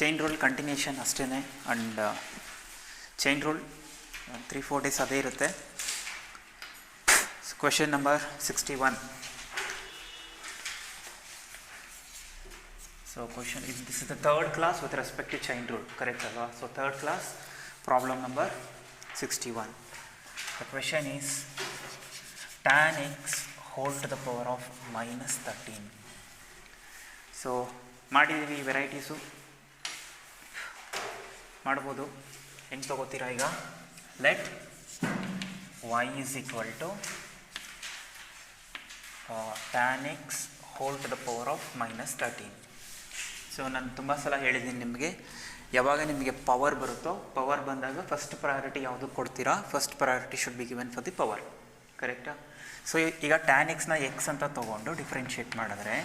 Chain rule continuation ಅಷ್ಟೇ. And chain rule 3-4 days ಅದೇ ಇರುತ್ತೆ. Question number 61. So question this is the third class with respect to chain rule, correct ಅಲ್ವಾ? So third class problem number 61. The question is tan x whole to the power of -13. So ಮಾಡಿದ್ದೀವಿ, ವೆರೈಟೀಸು ಮಾಡ್ಬೋದು. ಹೆಂಗೆ ತೊಗೋತೀರಾ ಈಗ? Let y is equal to tan x whole to the power of -13. So ನಾನು ತುಂಬ ಸಲ ಹೇಳಿದ್ದೀನಿ ನಿಮಗೆ, ಯಾವಾಗ ನಿಮಗೆ ಪವರ್ ಬರುತ್ತೋ, ಪವರ್ ಬಂದಾಗ ಫಸ್ಟ್ ಪ್ರಯಾರಿಟಿ ಯಾವುದು ಕೊಡ್ತೀರಾ? First priority should be given for the power, ಕರೆಕ್ಟಾ? ಸೊ ಈಗ tan xನ x ಅಂತ ತೊಗೊಂಡು ಡಿಫ್ರೆನ್ಷಿಯೇಟ್ ಮಾಡಿದ್ರೆ,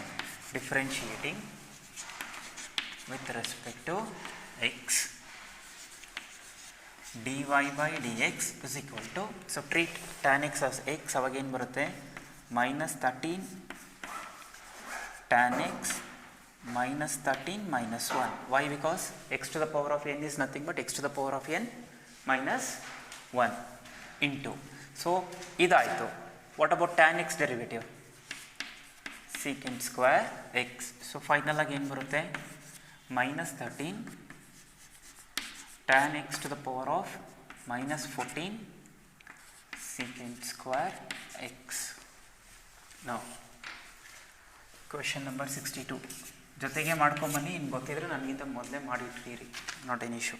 differentiating with respect to x dy by dx is equal to, so treat tan x as x, ಅವಾಗ ಏನು ಬರುತ್ತೆ? -13 tan x -13 -1. Why? Because x to the power of n is nothing but x to the power of n minus 1 into. So ಇದಾಯಿತು. What about tan x derivative? Secant square x. So final ಆಗಿ ಏನು ಬರುತ್ತೆ? -13 tan x to the power of -14 secant square x. Now question number 62 ಜೊತೆಗೆ ಮಾಡ್ಕೊಂಬನ್ನಿ. ಇನ್ನು ಗೊತ್ತಿದ್ರೆ ನನಗಿಂತ ಮೊದಲೇ ಮಾಡಿಟ್ತೀರಿ, not an issue.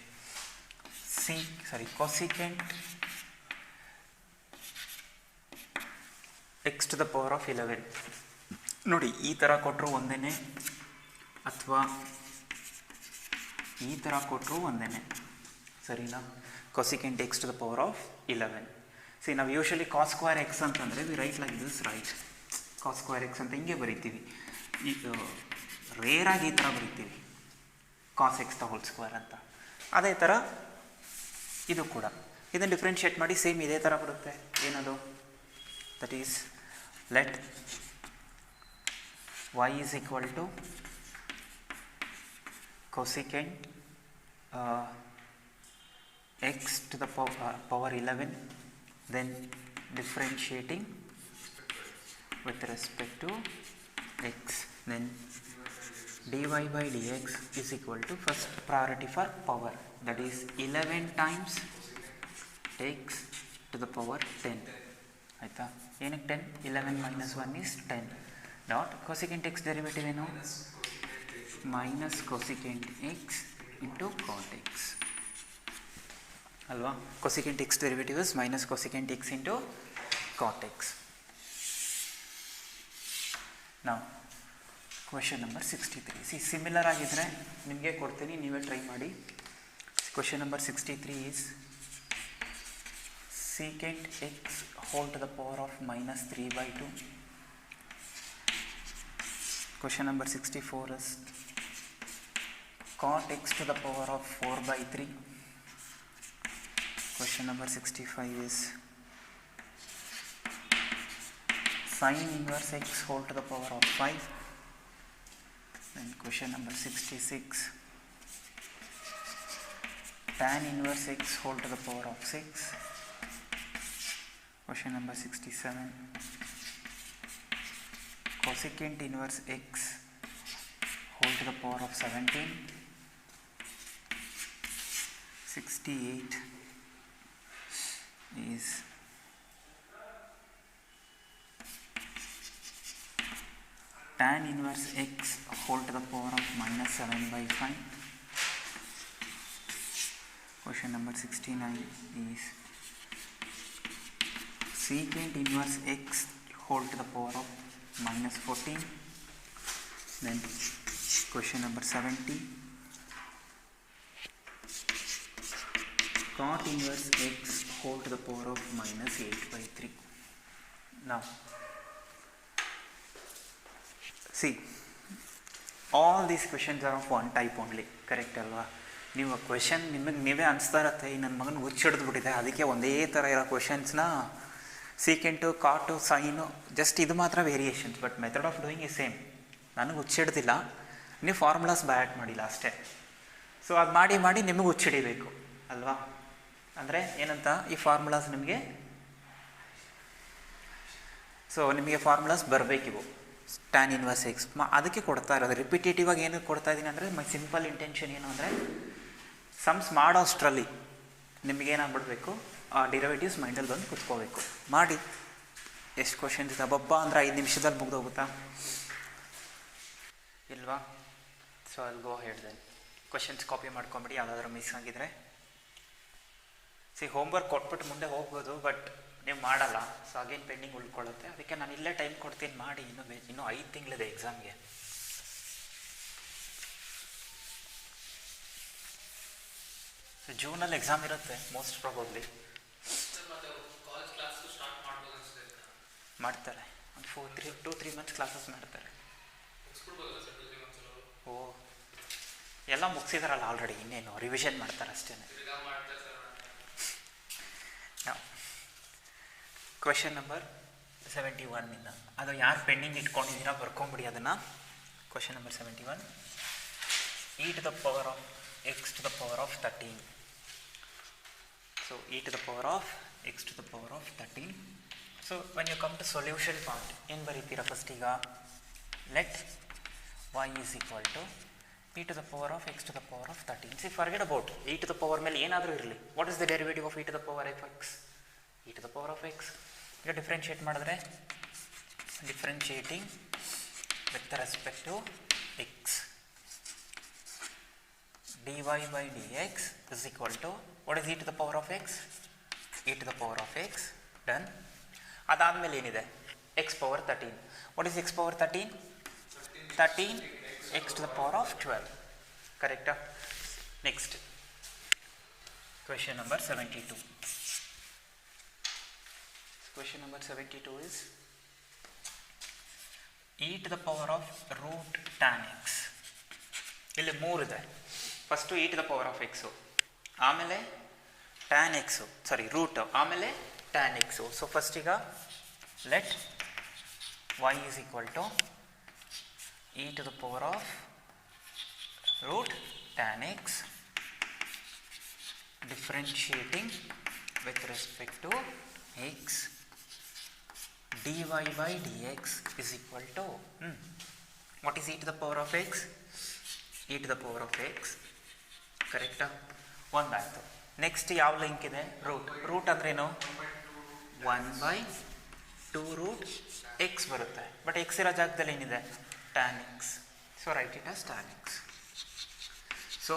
Cosecant x to the power of 11. ನೋಡಿ, ಈ ಥರ ಕೊಟ್ಟರು ಒಂದೇ, ಅಥವಾ ಈ ಥರ ಕೊಟ್ಟರು ಒಂದೇ, ಸರಿನಾ? Cosecant x to the power of 11. See, ನಾವು ಯೂಶಲಿ ಕಾಸ್ ಸ್ಕ್ವೇರ್ ಎಕ್ಸ್ ಅಂತಂದರೆ we write like this, right? Cos square x ಅಂತ ಹಿಂಗೆ ಬರಿತೀವಿ. ಈಗ ರೇರಾಗಿ ಈ ಥರ ಬರಿತೀವಿ, cos x the whole square ಅಂತ. ಅದೇ ಥರ ಇದು ಕೂಡ, ಇದನ್ನು ಡಿಫ್ರೆನ್ಷಿಯೇಟ್ ಮಾಡಿ ಸೇಮ್ ಇದೇ ಥರ ಬರುತ್ತೆ. ಏನದು? That is let y is equal to cosecant x to the power 11, then differentiating with respect to x, then dy by dx is equal to, first priority for power, that is 11 times x to the power 10. ಆಯಿತಾ? ಏನಕ್ಕೆ 10? 11 minus 1 is 10. Dot cosecant x derivative ಏನು? Minus cosecant x into cot x ಅಲ್ವಾ? Cosecant x derivative is minus cosecant x into cot x. ನಾವು question number 63. Similar ಆಗಿದ್ದರೆ ನಿಮಗೆ ಕೊಡ್ತೀನಿ, ನೀವೇ try ಮಾಡಿ. Question number 63 is secant x whole to the power of -3/2. Question number 64 is cot x to the power of 4/3. Question number 65 is sin inverse x whole to the power of 5. Then question number 66 tan inverse x whole to the power of 6. Question number 67 cosecant inverse x whole to the power of 17. 68 is tan inverse x whole to the power of -7/5. Question number 69 is secant inverse x whole to the power of -14. Then question number 70 cot inverse x whole to the power of -8/3. Now see, all these questions are of one type only, correct ಅಲ್ವಾ? ನೀವು question ನಿಮಗೆ ನೀವೇ ಅನಿಸ್ತಾ ಇರತ್ತೆ, ಈ ನನ್ನ ಮಗನ ಹುಚ್ಚಿಡಿದ್ಬಿಟ್ಟಿದೆ, ಅದಕ್ಕೆ ಒಂದೇ ಥರ ಇರೋ ಕ್ವೆಶನ್ಸ್ನ ಸೀಕೆಂಟು, ಕಾಟು, ಸೈನು, ಜಸ್ಟ್ ಇದು ಮಾತ್ರ variations, but method of doing ಈ ಸೇಮ್. ನನಗೆ ಹುಚ್ಚಿಡ್ದಿಲ್ಲ, ನೀವು ಫಾರ್ಮುಲಾಸ್ ಬ್ಯಾಟ್ ಮಾಡಿಲ್ಲ ಅಷ್ಟೇ. ಸೊ ಅದು ಮಾಡಿ ಮಾಡಿ ನಿಮಗೆ ಹುಚ್ಚಿಡಿಬೇಕು ಅಲ್ವಾ. ಅಂದರೆ ಏನಂತ ಈ ಫಾರ್ಮುಲಾಸ್ ನಿಮಗೆ, ಸೊ ನಿಮಗೆ ಫಾರ್ಮುಲಾಸ್ ಬರಬೇಕಿವು. tan ಇನ್ವರ್ಸ್ ಎಕ್ಸ್ ಅದಕ್ಕೆ ಕೊಡ್ತಾ ಇರೋದು. ರಿಪಿಟೇಟಿವ್ ಆಗಿ ಏನು ಕೊಡ್ತಾ ಇದ್ದೀನಿ ಅಂದರೆ ಮೈ ಸಿಂಪಲ್ ಇಂಟೆನ್ಷನ್ ಏನು ಅಂದರೆ ಸಮ್ಸ್ ಮಾಡೋ ಅಷ್ಟರಲ್ಲಿ ನಿಮಗೇನಾಗ್ಬಿಡ್ಬೇಕು, ಆ ಡಿರೈವೇಟಿವ್ಸ್ ಮೈಂಡಲ್ಲಿ ಬಂದು ಕುತ್ಕೋಬೇಕು. ಮಾಡಿ ಎಷ್ಟು ಕ್ವಶನ್ಸ್ ಇದೆ ಬಬ್ಬ ಅಂದರೆ 5 ನಿಮಿಷದಲ್ಲಿ ಮುಗ್ದೋಗುತ್ತಾ ಇಲ್ವಾ. ಸೊ ಅಲ್ಲಿ ಗೋ ಹೇಳ್ದೆ ಕ್ವಶನ್ಸ್ ಕಾಪಿ ಮಾಡ್ಕೊಂಬಿಡಿ ಯಾವುದಾದ್ರೂ ಮಿಸ್ ಆಗಿದ್ರೆ. ಹೋಮ್ವರ್ಕ್ ಕೊಟ್ಬಿಟ್ಟು ಮುಂದೆ ಹೋಗ್ಬೋದು, ಬಟ್ ನೀವು ಮಾಡಲ್ಲ. ಸೊ ಅಗೇನ್ ಪೆಂಡಿಂಗ್ ಉಳ್ಕೊಳ್ಳುತ್ತೆ. ಅದಕ್ಕೆ ನಾನು ಇಲ್ಲೇ ಟೈಮ್ ಕೊಡ್ತೀನಿ, ಮಾಡಿ. ಇನ್ನೂ 5 ತಿಂಗಳಿದೆ ಎಕ್ಸಾಮ್ಗೆ. ಸೊ ಜೂನಲ್ಲಿ ಎಕ್ಸಾಮ್ ಇರುತ್ತೆ ಮೋಸ್ಟ್ ಪ್ರಾಬಬ್ಲಿ. ಮಾಡ್ತಾರೆ ಒಂದು 2-3 ಮಂತ್ಸ್ ಕ್ಲಾಸಸ್ ಮಾಡ್ತಾರೆ. ಓ ಎಲ್ಲ ಮುಗಿಸಿದಾರಲ್ಲ ಆಲ್ರೆಡಿ, ಇನ್ನೇನು ರಿವಿಷನ್ ಮಾಡ್ತಾರೆ ಅಷ್ಟೇ. ಕ್ವೆಶನ್ ನಂಬರ್ 71 ಅದು ಯಾರು ಪೆಂಡಿಂಗ್ ಇಟ್ಕೊಂಡಿದ್ದೀರಾ ಬರ್ಕೊಂಬಿಡಿ ಅದನ್ನು. Question number 71, e to the power of x to the power of 13. So e to the power of x to the power of 13. So when you come to solution part, ಏನು ಬರೀತೀರಾ first? ಈಗ let y is equal to e to the power of x to the power of 13. See, forget about e to the power ಮೇಲೆ ಏನಾದರೂ ಇರಲಿ. What is the derivative of e to the power of x? e to the power of x. ಈಗ differentiate ಮಾಡಿದ್ರೆ, differentiating with respect to x, dy by dx is equal to, what is e to the power of x? e to the power of x. Done. ಅದಾದಮೇಲೆ ಏನಿದೆ? x power 13. what is x power 13? 13 x to the power of 12. ಕರೆಕ್ಟಾ? Next question number 72. Question number 72 is e to the power of root tan x. ಇಲ್ಲಿ 3 ಇದೆ. First e to the power of x, ಆಮೇಲೆ tan x, root, ಆಮೇಲೆ tan x. So first ಈಗ let y is equal to e to the power of root tan x differentiating with respect to x dy by dx is equal to what is e to the power of x? e to the power of x. ಕರೆಕ್ಟಾ? ಒಂದಾಯಿತು. Next ಯಾವ link ಇದೆ? Root ಅಂದ್ರೇನು? 1/2 root x ಬರುತ್ತೆ. But x ಇರೋ ಜಾಗದಲ್ಲಿ ಏನಿದೆ? tan x. So write it as tan x. So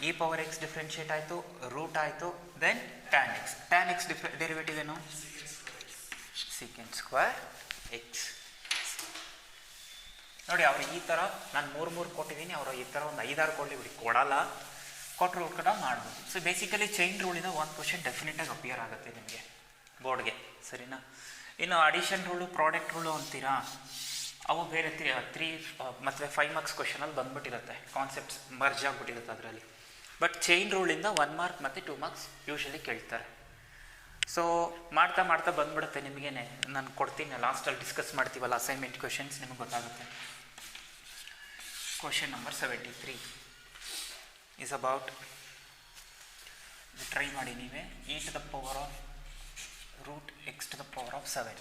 e power x differentiate ಆಯಿತು, ರೂಟ್ ಆಯಿತು, then tan x. tan x derivative ಏನು? secant square x. ನೋಡಿ, ಅವರು ಈ ಥರ ನಾನು 3 ಕೊಟ್ಟಿದ್ದೀನಿ, ಅವರು ಈ ಥರ ಒಂದು 5-6 ಕೊಡಲಿ ಬಿಡಿ, ಕೊಡಲ್ಲ, ಕೊಟ್ಟರು ಕೂಡ ಮಾಡ್ಬೋದು. ಸೊ ಬೇಸಿಕಲಿ ಚೈನ್ ರೂಲಿಂದ ಒಂದು ಕ್ವಶನ್ ಡೆಫಿನೆಟಾಗಿ ಅಪಿಯರ್ ಆಗುತ್ತೆ ನಿಮಗೆ ಬೋರ್ಡ್ಗೆ, ಸರಿನಾ? ಇನ್ನು ಅಡಿಷನ್ ರೂಲು, ಪ್ರಾಡಕ್ಟ್ ರೂಲು ಅಂತೀರಾ, ಅವು ಬೇರೆ 3 ಮತ್ತು 5 ಮಾರ್ಕ್ಸ್ ಕ್ವಶನಲ್ಲಿ ಬಂದ್ಬಿಟ್ಟಿರುತ್ತೆ, ಕಾನ್ಸೆಪ್ಟ್ಸ್ ಮರ್ಜ್ ಆಗಿಬಿಟ್ಟಿರುತ್ತೆ ಅದರಲ್ಲಿ. ಬಟ್ ಚೈನ್ ರೂಲಿಂದ 1 ಮಾರ್ಕ್ ಮತ್ತು 2 ಮಾರ್ಕ್ಸ್ ಯೂಶಲಿ ಕೇಳ್ತಾರೆ. ಸೊ ಮಾಡ್ತಾ ಮಾಡ್ತಾ ಬಂದ್ಬಿಡುತ್ತೆ ನಿಮಗೇನೆ. ನಾನು ಕೊಡ್ತೀನಿ, ಲಾಸ್ಟಲ್ಲಿ ಡಿಸ್ಕಸ್ ಮಾಡ್ತೀವಲ್ಲ ಅಸೈನ್ಮೆಂಟ್ ಕ್ವಶನ್ಸ್, ನಿಮಗೆ ಗೊತ್ತಾಗುತ್ತೆ. Question number 73 is about, try ಮಾಡಿ ನೀವೇ, e to the power of root x to the power of 7.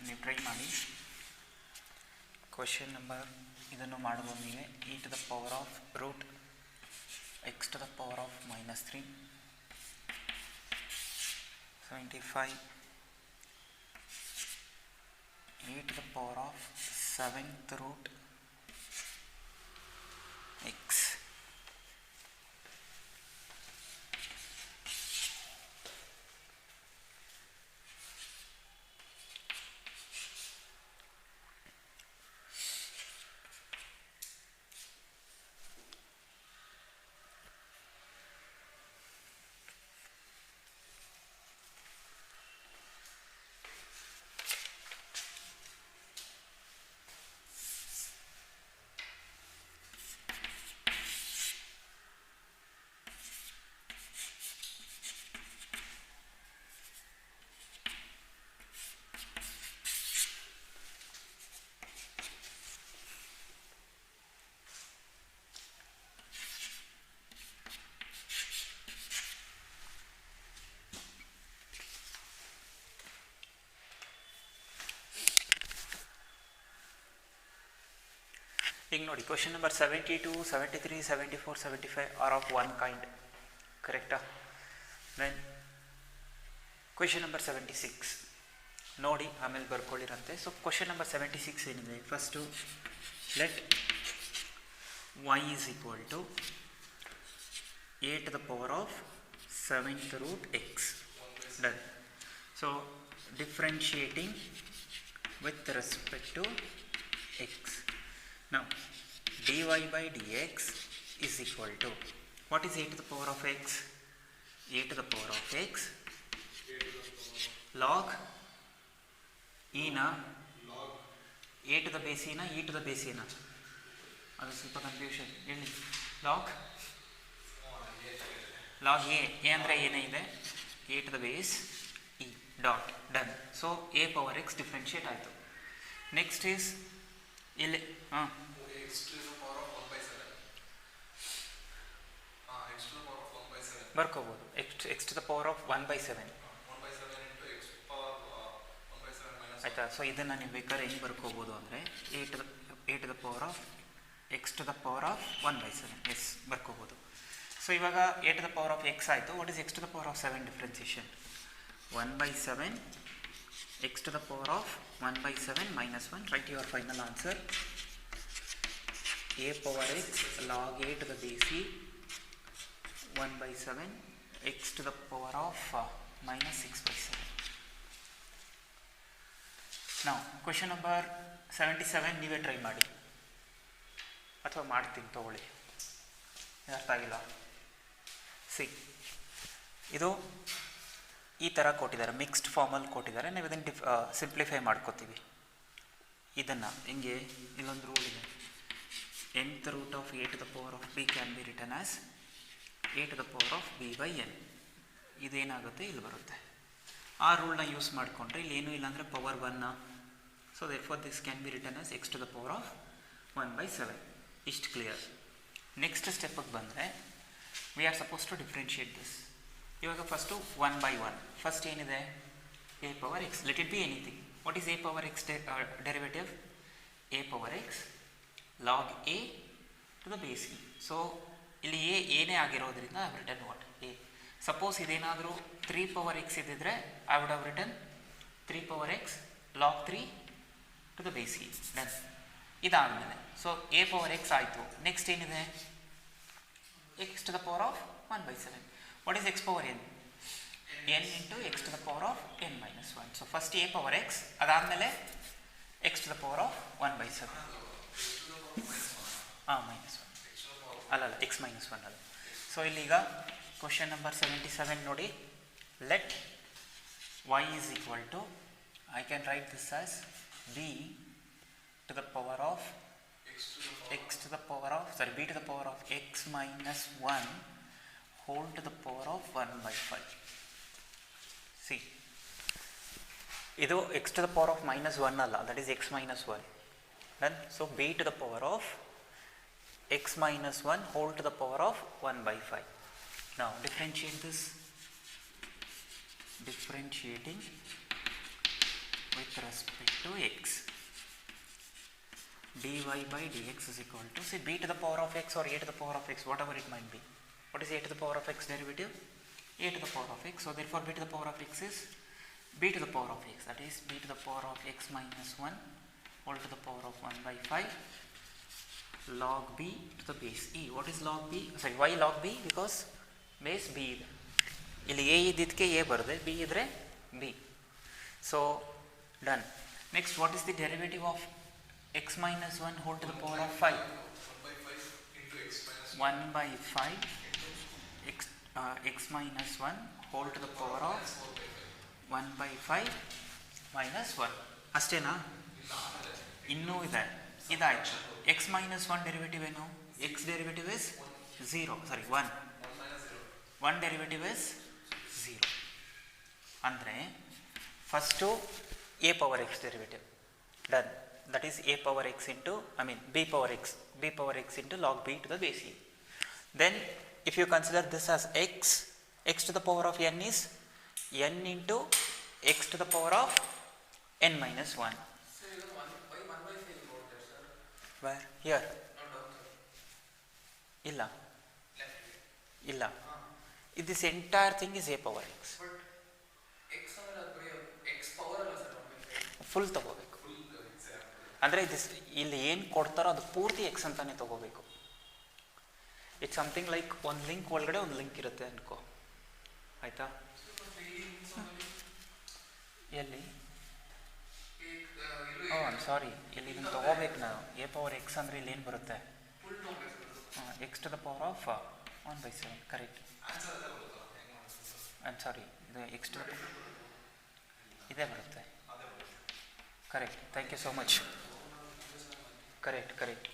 ನೀವು ಟ್ರೈ ಮಾಡಿ. ಕ್ವಶನ್ ನಂಬರ್ ಇದನ್ನು ಮಾಡ್ಬೋದು ನೀವೇ. e to the power of root x to the power of -3, 75, e to the power of 7th root x. ಈಗ ನೋಡಿ question number 72, 73, 74, 75 are of one kind, ಕರೆಕ್ಟಾ? Then question number 76 ನೋಡಿ ಆಮೇಲೆ ಬರ್ಕೊಳ್ಳಿರಂತೆ. ಸೊ ಕ್ವಶನ್ ನಂಬರ್ 76 ಏನಿದೆ, first let y is equal to a to the power of 7th root x. Done. So differentiating with respect to x. Now dy by dx is equal to, what is a to the power of x? A to the power of x log e na a to the base e na e to the base e na, ಅದು ಸ್ವಲ್ಪ confusion ಹೇಳಿ. Log A ಅಂದರೆ ಏನೇ ಇದೆ, a to the base e dot done. So a power x differentiate ಆಯಿತು. Next is ಇಲ್ಲಿ ಬರ್ಕೋಬೋದು x to the power of 1/7 ಆಯಿತಾ. ಸೊ ಇದನ್ನು ನೀವು ಬೇಕಾದ್ರೆ ಹೆಂಗೆ ಬರ್ಕೋಬೋದು ಅಂದರೆ a to the power of x to the power of 1/7, as ಬರ್ಕೋಬೋದು. ಸೊ ಇವಾಗ a to the power of x ಆಯಿತು. What is x to the power of 7 differentiation? 1/7 x to the power of 1/7 minus 1. Write your final answer. A power x log a to the base e 1/7 x to the power of minus 6/7. Now question number 77 ನೀವೇ try ಮಾಡಿ ಅಥವಾ ಮಾಡ್ತೀನಿ ತಗೊಳ್ಳಿ, ಅರ್ಥ ಆಗಿಲ್ಲ. C ಇದು ಈ ಥರ ಕೊಟ್ಟಿದ್ದಾರೆ, ಮಿಕ್ಸ್ಡ್ ಫಾರ್ಮಲ್ಲಿ ಕೊಟ್ಟಿದ್ದಾರೆ. ನಾವು ಇದನ್ನು ಸಿಂಪ್ಲಿಫೈ ಮಾಡ್ಕೋತೀವಿ. ಇದನ್ನು ಹಿಂಗೆ ಇಲ್ಲೊಂದು ರೂಲ್ ಇದೆ, nth root of a to the power of b can be written as a to the power of b by n. ಇದೇನಾಗುತ್ತೆ ಇಲ್ಲಿ ಬರುತ್ತೆ. ಆ ರೂಲ್ನ ಯೂಸ್ ಮಾಡಿಕೊಂಡ್ರೆ ಇಲ್ಲಿ ಏನೂ ಇಲ್ಲ ಅಂದರೆ power 1. So therefore this can be written as x to the power of 1/7. ಇಷ್ಟು clear. Next ಸ್ಟೆಪ್ಪಿಗೆ ಬಂದರೆ we are suppose to differentiate this. ಇವಾಗ ಫಸ್ಟು 1/1. ಫಸ್ಟ್ ಏನಿದೆ, a power x, let it be anything. What is a power x derivative? A power x log a to the base e. So ಇಲ್ಲಿ a ಏನೇ ಆಗಿರೋದ್ರಿಂದ I have written what a. Suppose ಇದೇನಾದರೂ 3 power x ಇದ್ದಿದ್ರೆ I would have written 3 power x log 3 to the base e. Done. ಇದಾದಮೇಲೆ so a power x ಆಯಿತು. Next ಏನಿದೆ, x to the power of 1/7. What is x power n? N into x to the power of n minus 1. So first a power x, ಅದಾದಮೇಲೆ x to the power of 1/7. -1 ಅಲ್ಲ X -1 ಅಲ್ಲ. So ಇಲ್ಲೀಗ question number 77 ನೋಡಿ. Let y is equal to, I can write this as b to the power of x to the power of, sorry, b to the power of x minus 1 whole to the power of 1/5. See, ಇದು x to the power of -1 ಅಲ್ಲ, that is x minus 1. Done. So b to the power of x minus 1 whole to the power of 1/5. Now differentiate this. Differentiating with respect to x, dy by dx is equal to, say, b to the power of x or a to the power of x, whatever it might be. What is a to the power of x derivative? A to the power of x. So therefore b to the power of x is b to the power of x, that is b to the power of x minus 1 whole to the power of 1/5 log b to the base e. What is log b? Sorry, why log b? Because base b ಇದೆ. ಇಲ್ಲಿ a ಇದ್ದಿದ್ದಕ್ಕೆ a ಬರುತ್ತೆ, b ಇದ್ರೆ b. So done. Next, what is the derivative of x minus 1 whole to the power of 5? 1/5 x minus 1 whole to the power of 1/5 minus 1. ಅಷ್ಟೇನಾ? ಇನ್ನೂ ಇದೆ. ಇದಾಯಿತು. x minus 1 derivative ಏನು? x derivative is 0, sorry 1. 1 derivative is 0. ಅಂದರೆ first a power x derivative. Done. That is a power x into, b power x into log b to the base e. Then if you consider this as x to the power of n is n into x to the power of n minus 1. Why 1/5 wrote that, sir? Where? Here. ಇಲ್ಲ ಇಲ್ಲ, this entire thing is a power x. Full ತಗೋಬೇಕು. ಅಂದರೆ ಇಲ್ಲಿ ಏನು ಕೊಡ್ತಾರೋ ಅದು ಪೂರ್ತಿ X ಅಂತಾನೆ ತಗೋಬೇಕು. ಇಟ್ಸ್ ಸಮಥಿಂಗ್ ಲೈಕ್ ಒಂದು ಲಿಂಕ್ ಒಳಗಡೆ ಒಂದು ಲಿಂಕ್ ಇರುತ್ತೆ ಅನ್ಕೋ, ಆಯಿತಾ? ಎಲ್ಲಿ? ಓ ಸಾರಿ, ಇಲ್ಲಿ ಇದನ್ನು ತೊಗೋಬೇಕು ನಾವು. ಎ ಪವರ್ ಎಕ್ಸ್ ಅಂದರೆ ಇಲ್ಲಿ ಏನು ಬರುತ್ತೆ? X to the power of 1/7. Correct. Sorry, ಇದು ಎಕ್ಸ್ ಟು ದ ಪವರ್ ಇದೇ ಬರುತ್ತೆ. Correct, thank you so much. Correct.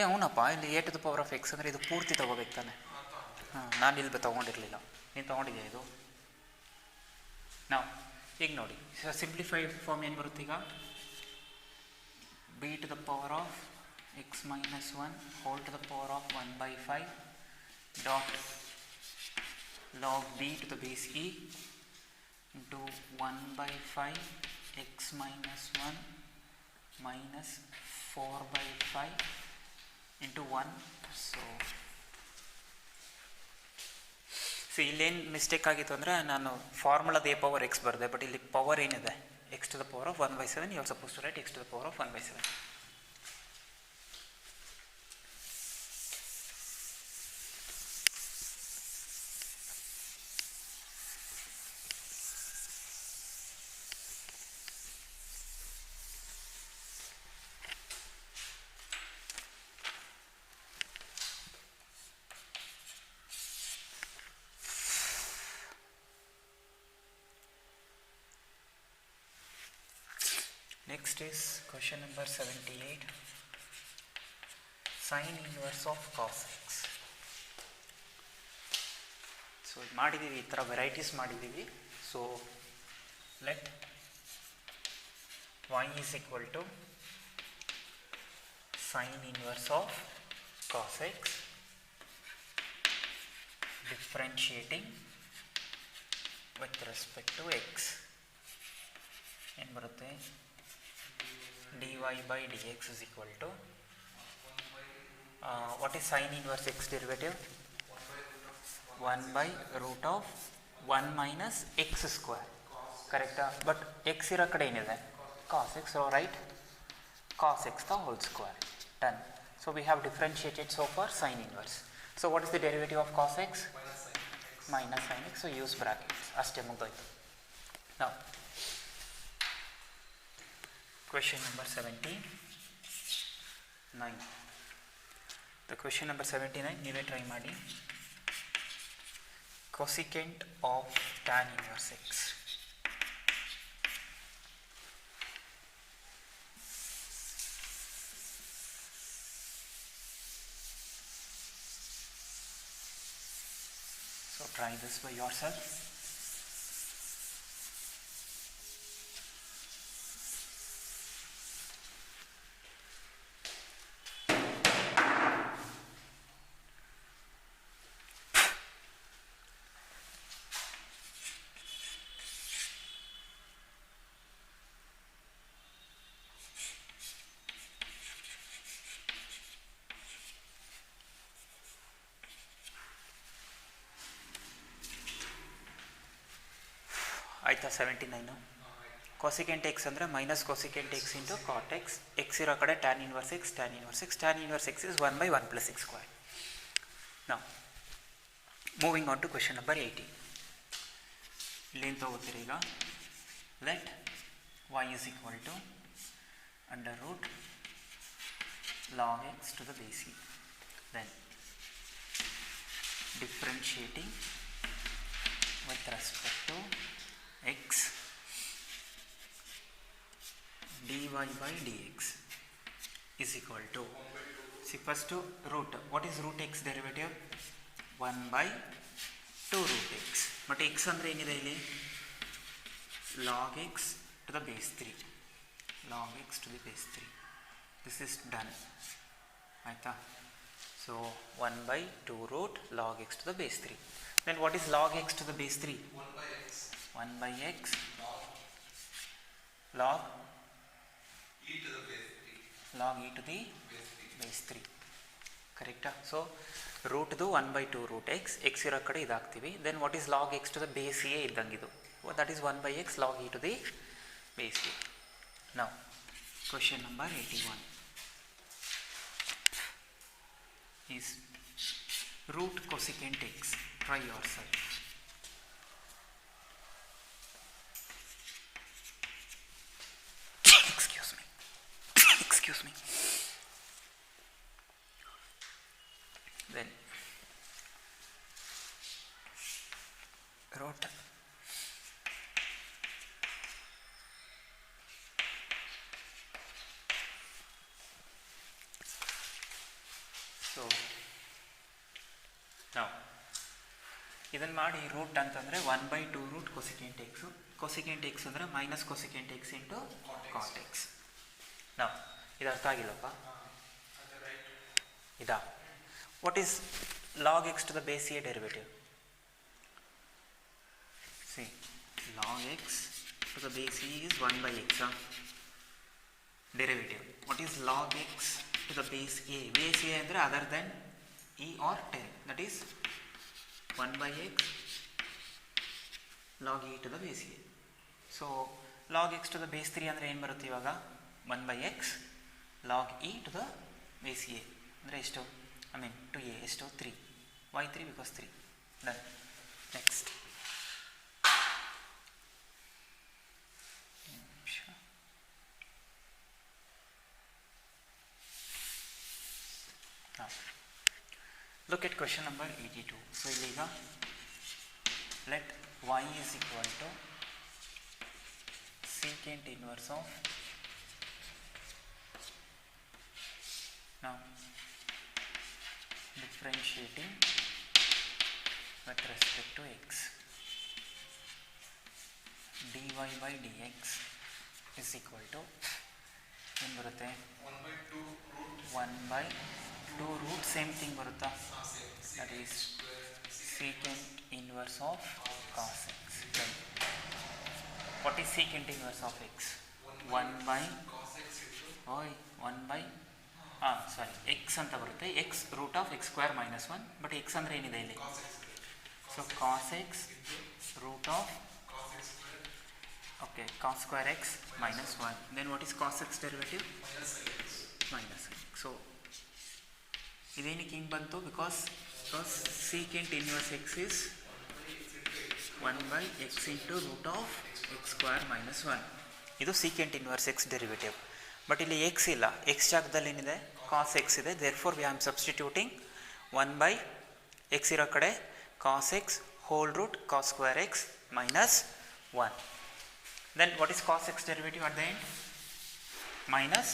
ಅವನಪ್ಪ, ಇಲ್ಲಿ a to the power of x ಅಂದರೆ ಇದು ಪೂರ್ತಿ ತೊಗೋಬೇಕು ತಾನೆ. ನಾನು ಇಲ್ಲಿ ತೊಗೊಂಡಿರಲಿಲ್ಲ, ನೀನು ತೊಗೊಂಡಿದ್ಯಾ ಇದು? ನಾವು ಈಗ ನೋಡಿ, ಸಿಂಪ್ಲಿಫೈಡ್ ಫಾರ್ಮ್ ಏನು ಬರುತ್ತೆ ಈಗ? B to the power of x minus 1 whole to the power of 1/5 dot log b to the base e into 1/5 x minus 1 minus 4/5 into 1. So ಇಲ್ಲೇನು ಮಿಸ್ಟೇಕ್ ಆಗಿತ್ತು ಅಂದರೆ ನಾನು ಫಾರ್ಮುಲಾದ ಎ ಪವರ್ ಎಕ್ಸ್ ಬರೆದೆ, but ಇಲ್ಲಿ ಪವರ್ ಏನಿದೆ x to the power of 1/7. You are suppose to write x to the power of 1/7. Next is question number 78, sin inverse of cos x. So ಮಾಡಿದ್ದೀವಿ, ಈ ಥರ ವೆರೈಟೀಸ್ ಮಾಡಿದ್ದೀವಿ. So let y is equal to sin inverse of cos x differentiating with respect to x. ಏನು ಬರುತ್ತೆ? dy by dx is equal to what is sin inverse x derivative? 1 by root of 1 minus x square. ಕರೆಕ್ಟಾ? But x ಇರೋ ಕಡೆ ಏನಿದೆ? cos x. So right, cos x the whole square. Done. So we have differentiated so far sin inverse. So what is the derivative of cos x? Minus sin x. So use brackets. ಅಷ್ಟೇ ಮುಗ್ದೋಯ್ತು. Now question number 79. The question number 79 ನೀವೇ try ಮಾಡಿ. Cosecant of tan inverse x. So try this by yourself. ಆಯಿತಾ? 79. Cosecant x ಅಂದರೆ minus cosecant x into cot x. X ಇರೋ ಕಡೆ tan inverse x, tan inverse x. Tan inverse x is 1 by 1 plus x square. Now moving on to question number 80. ಇಲ್ಲೇನು ತಗೋತೀರಿ ಈಗ? Let y is equal to under root log x to the base e. Then differentiating with respect to x dy by dx is equal to, see first to root. What is root x derivative? 1 by 2 root x. But x ಅಂದರೆ ಏನಿದೆ ಇಲ್ಲಿ? log x to the base 3. log x to the base 3. This is done. ಆಯಿತಾ? So 1 by 2 root log x to the base 3. Then what is log x to the base 3? 1 by x. 1 by x log e to the base 3. Log e to the base 3. Correct. ಕರೆಕ್ಟಾ? So ರೂಟ್ದು 1/2 root x ಇರೋ ಕಡೆ ಇದಾಗ್ತೀವಿ. Then what is log x to the base a ಇದ್ದಂಗೆ ಇದು, that is 1/x log e to the base a. Now question number 81 is root cosecant x. Try yourself. Excuse me. Then root so now ಇದನ್ನು ಮಾಡಿ root ಅಂತಂದರೆ 1/2 root cosecant x. Cosecant x ಅಂದರೆ minus cosecant x into cot x. ನಾವು ಇದು ಅರ್ಥ ಆಗಿಲ್ಲಪ್ಪ? ಇದಾ what is log x to the base a derivative? See log x to the base a is 1/x derivative. What is log x to the base a? Base a ಅಂದರೆ other than e or 10, that is 1/x log e to the base a. So log x to the base 3 ಅಂದರೆ ಏನು ಬರುತ್ತೆ ಇವಾಗ? 1/x log e to the base a ಅಂದರೆ ಎಷ್ಟು? I mean 2a ಎಷ್ಟು? 3. Why 3? Because 3. Done. Next. Now look at question number 82. So ಈಗ let y is equal to secant inverse of, now differentiating with respect to x, dy by dx is equal to ಏನು ಬರುತ್ತೆ? 1/2 root same thing ಬರುತ್ತಾ? that is secant inverse of cos x. Then what is secant inverse of x? 1/, sorry, x ಅಂತ ಬರುತ್ತೆ. x root of x square minus 1, but x ಅಂದರೆ ಏನಿದೆ ಇಲ್ಲಿ? So cos x root of, okay, cos square x minus 1. then what is cos x derivative? minus x. so ಇದೇನಕ್ಕೆ ಹಿಂಗೆ ಬಂತು? Because secant inverse x is 1/x into root of x square minus 1. ಇದು secant inverse x derivative. But ಇಲ್ಲಿ x ಇಲ್ಲ, x ಜಾಗದಲ್ಲಿ ಏನಿದೆ? cos x ಇದೆ. therefore we are substituting 1/x ಇರೋ ಕಡೆ cos x whole root cos square x minus 1. then what is cos x derivative at the end? minus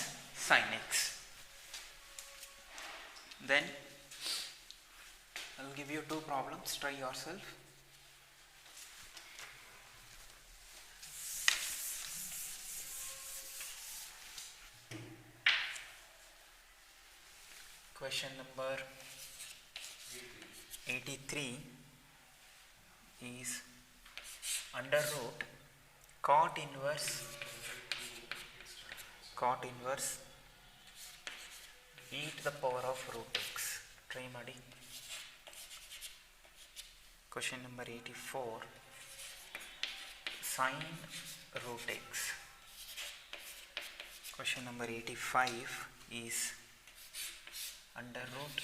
sin x. then I will give you 2 problems, try yourself. Question number 83 is under root cot inverse e to the power of root x. Try ಮಾಡಿ. Question number 84 sin root x. Question number 85 is under root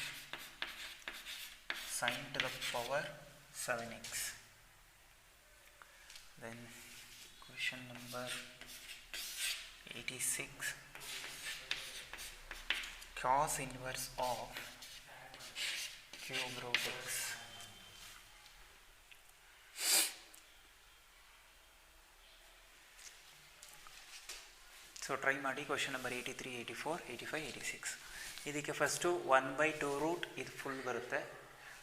sin to the power 7x. then question number 86 cos inverse of cube root x. So try ಮಾಡಿ. Question number 83, 84, 85, 86. ಇದಕ್ಕೆ first 1/2 root ಇದು full ಬರುತ್ತೆ.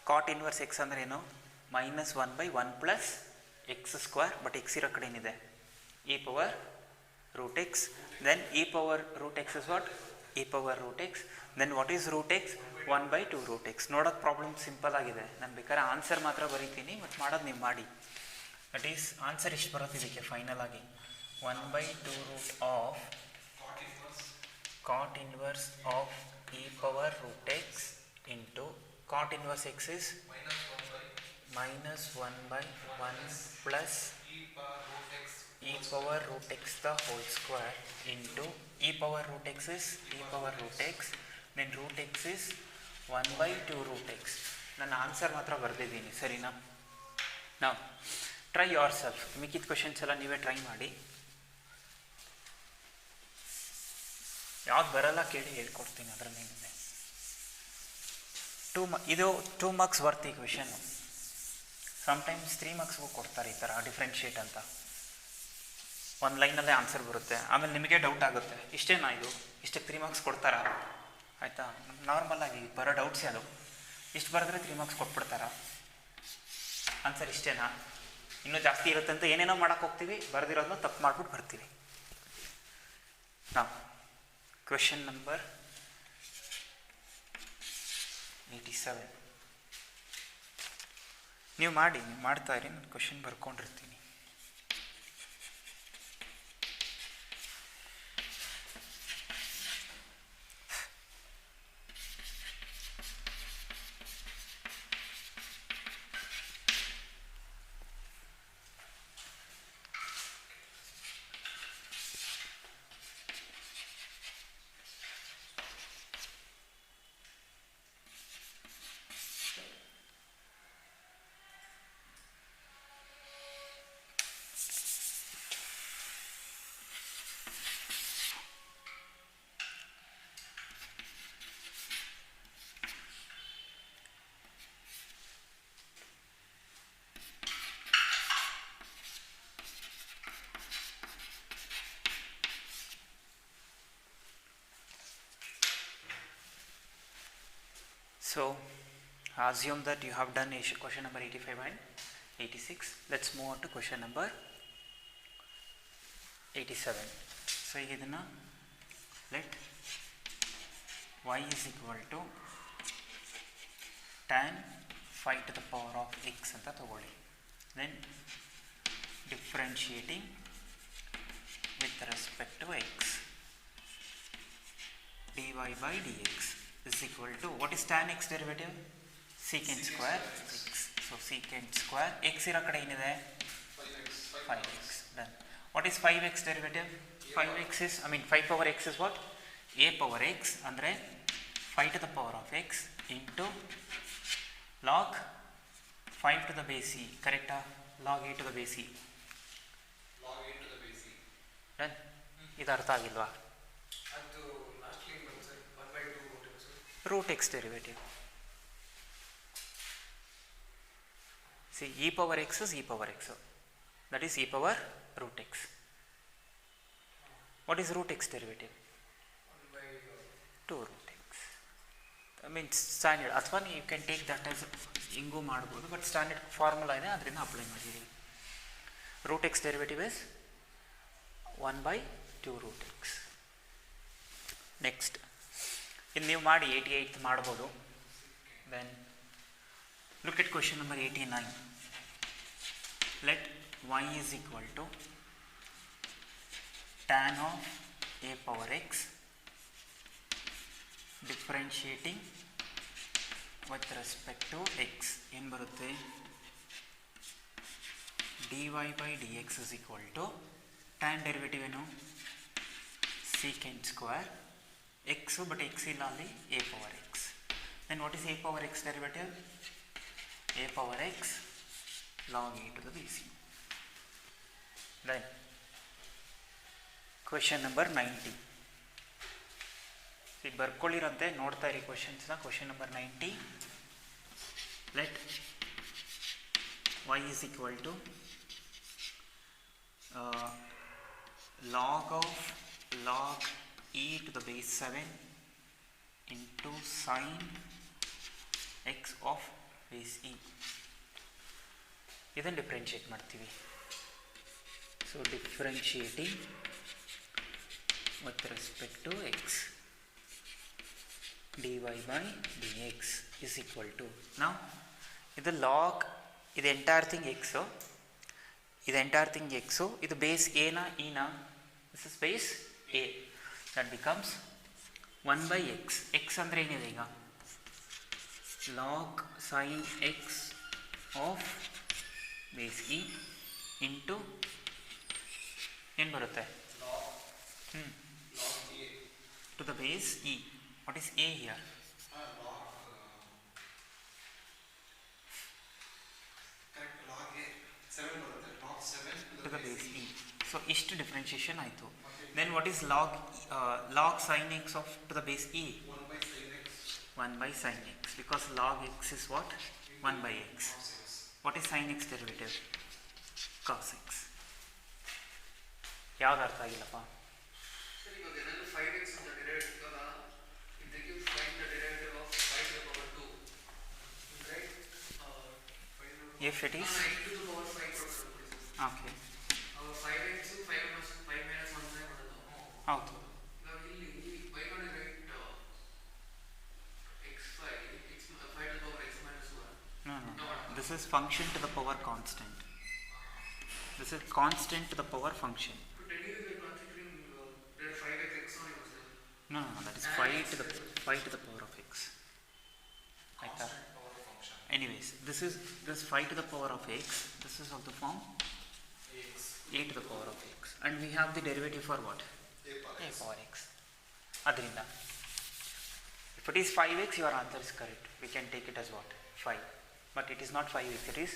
ಕಾಟ್ inverse X ಅಂದರೆ ಏನು? -1/1 plus x square, but x ಇರೋ ಕಡೆ ಏನಿದೆ? e power root x. Then e power root x is what? e power root x. Then what is root x? 1/2 root x. ನೋಡೋಕೆ problem simple ಆಗಿದೆ. ನಾನು ಬೇಕಾದ್ರೆ answer ಮಾತ್ರ ಬರೀತೀನಿ, ಬಟ್ ಮಾಡೋದು ನೀವು ಮಾಡಿ. ದಟ್ ಈಸ್ ಆನ್ಸರ್ ಇಷ್ಟು ಬರುತ್ತೆ ಇದಕ್ಕೆ ಫೈನಲ್ ಆಗಿ. 1/2 root of cot inverse of e power root x cot inverse x is minus 1 by 1 plus e power root x the whole square into e power root x is e power root x, then root x is 1 by 2 root x. ನನ್ನ answer ಮಾತ್ರ ಬರೆದಿದ್ದೀನಿ, ಸರಿನಾ? ನಾವು try your self, ಮಿಕ್ಕಿದ questions ಎಲ್ಲ ನೀವೇ try ಮಾಡಿ. ಯಾವ್ದು ಬರಲ್ಲ ಕೇಳಿ ಹೇಳ್ಕೊಡ್ತೀನಿ. ಅದರಲ್ಲಿ ಇದು 2 ಮಾರ್ಕ್ಸ್ ವರ್ತಿ ಕ್ವೆಶನ್ನು. ಸಮ್ಟೈಮ್ಸ್ 3 ಮಾರ್ಕ್ಸ್ಗೂ ಕೊಡ್ತಾರೆ ಈ ಥರ ಡಿಫ್ರೆನ್ಷಿಯೇಟ್ ಅಂತ. ಒಂದು ಲೈನಲ್ಲೇ ಆನ್ಸರ್ ಬರುತ್ತೆ, ಆಮೇಲೆ ನಿಮಗೆ ಡೌಟ್ ಆಗುತ್ತೆ, ಇಷ್ಟೇನಾ ಇದು, ಇಷ್ಟಕ್ಕೆ 3 ಮಾರ್ಕ್ಸ್ ಕೊಡ್ತಾರಾ? ಆಯಿತಾ? ನಾರ್ಮಲಾಗಿ ಬರೋ ಡೌಟ್ಸೇ ಅದು. ಇಷ್ಟು ಬರೆದ್ರೆ 3 ಮಾರ್ಕ್ಸ್ ಕೊಟ್ಬಿಡ್ತಾರಾ? ಆನ್ಸರ್ ಇಷ್ಟೇನಾ? ಇನ್ನೂ ಜಾಸ್ತಿ ಇರುತ್ತೆ ಅಂತ ಏನೇನೋ ಮಾಡೋಕ್ಕೆ ಹೋಗ್ತೀವಿ, ಬರೆದಿರೋದನ್ನ ತಪ್ಪು ಮಾಡ್ಬಿಟ್ಟು ಬರ್ತೀವಿ. ನಾವು ಕ್ವೆಶನ್ ನಂಬರ್ 87 ನೀವು ಮಾಡ್ತಾ ಇರಿ, ನಾನು question ಬರ್ಕೊಂಡಿರ್ತೀನಿ. So assume that you have done question number 85 and 86. Let's move on to question number 87. So idana let y is equal to tan 5 to the power of x anta tagolli. Then differentiating with respect to x, dy by dx is equal to, what is tan x derivative? Secant square x. So secant square x ira kade enide 5x. Done. What is 5x derivative? 5x is, 5 power x is what? A power x andre 5 to the power of x into log 5 to the base e, correct? Log a to the base e. Log a to the base e. Done. ಇದು ಅರ್ಥ ಆಗಿಲ್ವಾ? Root x derivative. See, e power x is e power x. That is e power root x. What is root x derivative? 2 root x. Standard. Athwa you can take that as ingu ಮಾಡಬಹುದು, but standard formula ಇದೆ, ಅದರಿಂದ apply ಮಾಡಿದ್ದೀವಿ. Root x derivative is 1 by 2 root x. Next. ಇನ್ನು ನೀವು ಮಾಡಿ 88 ಮಾಡ್ಬೋದು. Then look at question number 89. Let y is equal to tan of a power x differentiating with respect to x. ಏನು ಬರುತ್ತೆ? dy by dx is equal to tan derivative ಏನು? secant square x, but x ಇಲ್ಲ ಅಲ್ಲಿ, a power x. Then what is a power x derivative? a power x log e to the base e. Then question number 90. ಇದು ಬರ್ಕೊಳ್ಳಿರಂತೆ, ನೋಡ್ತಾ ಇರಿ ಕ್ವಶನ್ಸ್ನ. Question number 90. Let y is equal to log e to the base 7 into sin x of base e. ಇದನ್ನು differentiate ಮಾಡ್ತೀವಿ. So differentiating with respect to x, dy by dx is equal to, now ಇದು log, ಇದು entire thing x, ಇದು entire thing x, ಇದು base a ನಾ e ನಾ? This is base a. that becomes 1 by x. x ಅಂದರೆ ಏನಿದೆ ಈಗ? log sin x of base e into ಏನು ಬರುತ್ತೆ log a. to the base e. What is a here? Correct, log a 7 ಬರುತ್ತೆ, log 7 To the base e. So ಇಷ್ಟು differentiation ಆಯಿತು. Okay. Then what is log sin x of to the base e? 1 by sin x 1 by sin x, because log x is what? 1 by x. cos x. What is sin x derivative? Cos x. ಯಾವ್ದು ಅರ್ಥ ಆಗಿಲ್ಲಪ್ಪ? Sir ಇವಾಗ ಏನಾದರೂ 5x ಅಂತ derivative ಇವಾಗ if they give find the derivative of 5 to the power 2, right? If it is x to the power 5 ಕೊಡ್ತಾರೆ sir. okay, ಅವಾಗ 5x 5 minus 1 ಮಾಡೋದು. ಹೌದು. ಇವಾಗ ಇಲ್ಲಿ why not write x5 to the power x minus 1? No, this is function to the power constant. This is constant to the power function. But anyway we are considering there 5x x only was there. No, that is 5 to the power of x. ಆಯ್ತಾ? Constant power function Anyways, this 5 to the power of x. This is of the form ax a to the power of x, and we have the derivative for what? a power A x. power x. ಅದರಿಂದ if it is 5x, your answer is correct. We can take it as what? 5. But it is not 5x, it is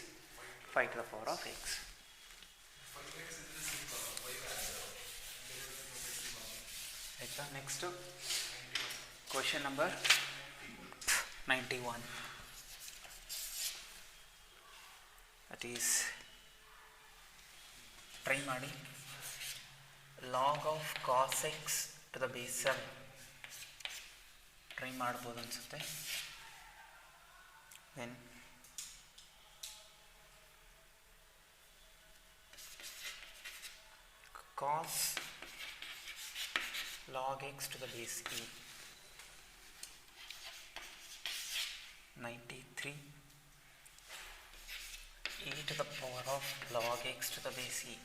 5 to the power of x. 5x is simple, 5 answer. ಆಯ್ತಾ? Next question number 91. That is try ಮಾಡಿ. Log of cos x to the base 7 try ಮಾಡ್ಬೋದು ಅನಿಸುತ್ತೆ. Then cos log x to the base e 93 e to the power of log x to the base e.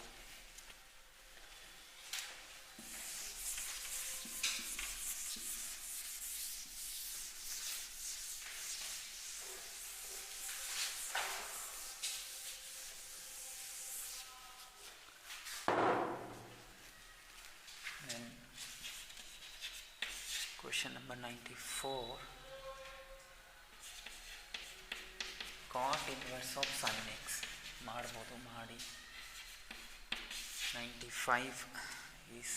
Then question number 94, cot inverse of sin x ಮಾಡ್ಬೋದು ಮಾಡಿ. 95 is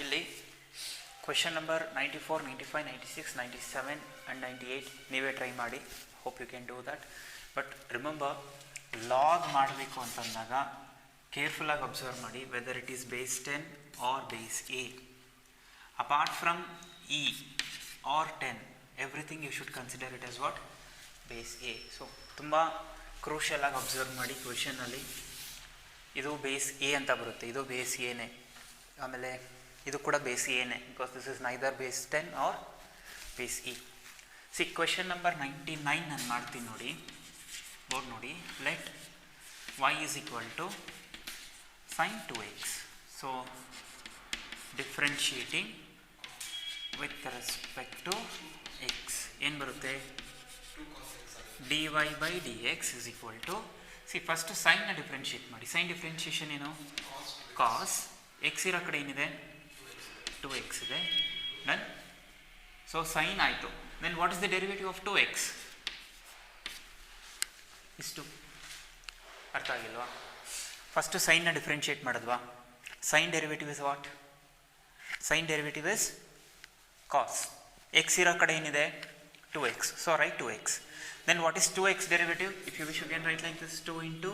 ಇಲ್ಲಿ question number 94, 95, 96, 97 and 98 ನೀವೇ try ಮಾಡಿ. Hope you can do that. But remember, log ಮಾಡಬೇಕು ಅಂತಂದಾಗ ಕೇರ್ಫುಲ್ಲಾಗಿ observe ಮಾಡಿ whether it is base 10 or base a. Apart from e or 10, everything you should consider it as what? Base a. So ತುಂಬ ಕ್ರೂಷಿಯಲಾಗಿ observe ಮಾಡಿ. ಕ್ವೆಶನಲ್ಲಿ ಇದು base A ಅಂತ ಬರುತ್ತೆ, ಇದು ಬೇಸ್ ಎನೇ. ಆಮೇಲೆ ಇದು ಕೂಡ ಬೇಸ್ ಎನೇ, because this is neither base 10 or base e. Question number 99 ನಾನು ಮಾಡ್ತೀನಿ ನೋಡಿ, ಬೋರ್ಡ್ ನೋಡಿ. Let y is equal to sin 2x. So differentiating with respect to x ಏನು ಬರುತ್ತೆ, dy by dx is equal to, see first ಸೈನ್ನ differentiate ಮಾಡಿ. Sine differentiation ಏನು, cos x ಇರೋ ಕಡೆ ಏನಿದೆ 2x ಇದೆ. ದೆನ್ ಸೊ ಸೈನ್ ಆಯಿತು. Then what is the derivative of 2x? ಇಷ್ಟು ಅರ್ಥ ಆಗಿಲ್ವಾ? ಫಸ್ಟು ಸೈನ್ನ ಡಿಫ್ರೆನ್ಷಿಯೇಟ್ ಮಾಡಿದ್ವಾ? Sine derivative is what? Sine derivative is cos. X ಇರೋ ಕಡೆ ಏನಿದೆ 2x. So right 2x. Then what is 2x derivative? If you wish you can write like this, 2 into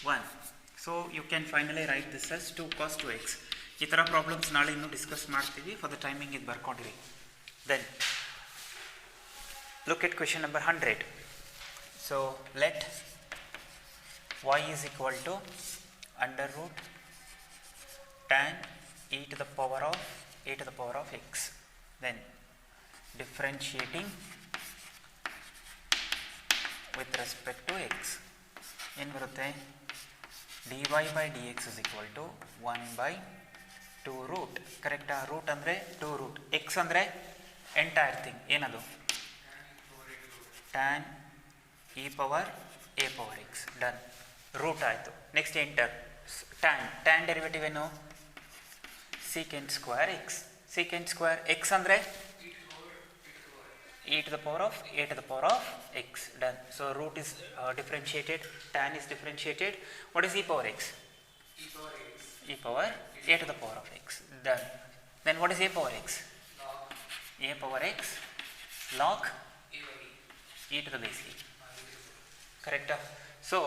1. So you can finally write this as 2 cos 2x. ಈ ಥರ problems ನಾಳೆ ಇನ್ನೂ discuss ಮಾಡ್ತೀವಿ. For the timing ಇದು ಬರ್ಕೊಂಡಿರಿ. Then look at question number 100. So let y is equal to under root tan e to the power of x. Then differentiating with respect to x ಏನು ಬರುತ್ತೆ, dy by dx is equal to 1 by 2 root. ಕರೆಕ್ಟಾ? Root ಅಂದರೆ 2 root, x ಅಂದರೆ entire thing. ಏನದು? tan e power a power x. Done. Root ಆಯಿತು. Next enter. Tan derivative ಏನು? secant square x. secant square x ಅಂದರೆ e to the power of a to the power of x. Done. So root is differentiated, tan is differentiated. What is e power x? e power x. E power a to the power of x. Done. Then what is a power x? Log A power x log a by e to the base e. Correct? So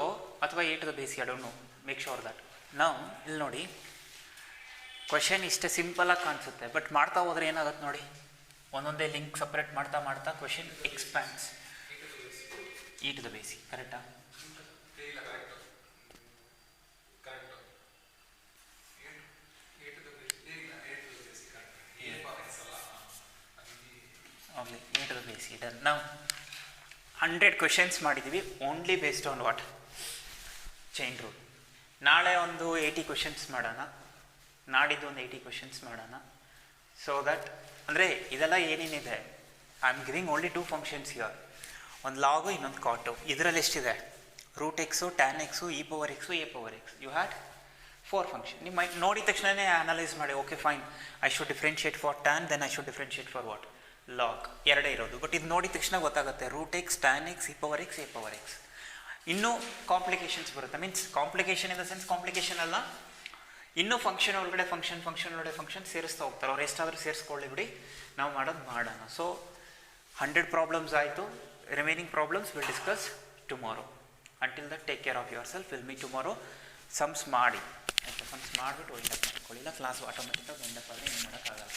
ಅಥವಾ a to the base e, I don't know. Make sure that. Now ಇಲ್ಲಿ ನೋಡಿ, question ಇಷ್ಟೇ ಸಿಂಪಲಾಗಿ ಕಾಣಿಸುತ್ತೆ, but ಮಾಡ್ತಾ ಹೋದ್ರೆ ಏನಾಗುತ್ತೆ ನೋಡಿ, ಒಂದೊಂದೇ ಲಿಂಕ್ ಸಪ್ರೇಟ್ ಮಾಡ್ತಾ ಮಾಡ್ತಾ question expands. E to the base e. ಕರೆಕ್ಟಾ? ಆಗಲಿ a to the base e. Done. ನಾವು 100 ಕ್ವಶನ್ಸ್ ಮಾಡಿದ್ದೀವಿ only based on what? Chain rule. ನಾಳೆ ಒಂದು 80 ಕ್ವಶನ್ಸ್ ಮಾಡೋಣ, ನಾಡಿದ್ದು ಒಂದು 80 ಕ್ವಶನ್ಸ್ ಮಾಡೋಣ. ಸೊ ದಟ್ ಅಂದರೆ ಇದೆಲ್ಲ ಏನೇನಿದೆ, I am giving only 2 functions here. ಒಂದು ಲಾಗು, ಇನ್ನೊಂದು ಕಾಟು. ಇದರಲ್ಲಿ ಎಷ್ಟಿದೆ? Root x, tan x, e power x, a power x. You had 4 function. ನಿಮ್ಮ ನೋಡಿದ ತಕ್ಷಣವೇ ಅನಲೈಸ್ ಮಾಡಿ, okay fine, I should differentiate for tan, then I should differentiate for what? Log. ಎರಡೇ ಇರೋದು. ಬಟ್ ಇದು ನೋಡಿದ ತಕ್ಷಣ ಗೊತ್ತಾಗುತ್ತೆ, root x, tan x, e power x, a power x. ಇನ್ನೂ ಕಾಂಪ್ಲಿಕೇಶನ್ಸ್ ಬರುತ್ತೆ. Means complication in the sense complication ಅಲ್ಲ, ಇನ್ನೂ ಫಂಕ್ಷನ್ ಒಳಗಡೆ ಫಂಕ್ಷನ್ ಒಳಗಡೆ ಫಂಕ್ಷನ್ ಸೇರಿಸ್ತಾ ಹೋಗ್ತಾರೆ. ಅವ್ರು ಎಷ್ಟಾದರೂ ಸೇರಿಸ್ಕೊಳ್ಳಿ ಬಿಡಿ, ನಾವು ಮಾಡೋದು ಮಾಡೋಣ. ಸೊ 100 ಪ್ರಾಬ್ಲಮ್ಸ್ ಆಯಿತು. Remaining problems will discuss tomorrow. Until that take care of your self. Will meet tomorrow. Sums ಮಾಡಿ ಆಯಿತಾ? ಸಮ್ಸ್ ಮಾಡಿಬಿಟ್ಟು ವೈಂಡಪ್ ಮಾಡ್ಕೊಳ್ಳಿ. ಇಲ್ಲ ಕ್ಲಾಸ್ ಆಟೋಮೆಟಿಕ್ಕಾಗಿ ವೈಂಡಪ್ ಆದರೆ ಏನು ಮಾಡೋಕ್ಕಾಗಲ್ಲ.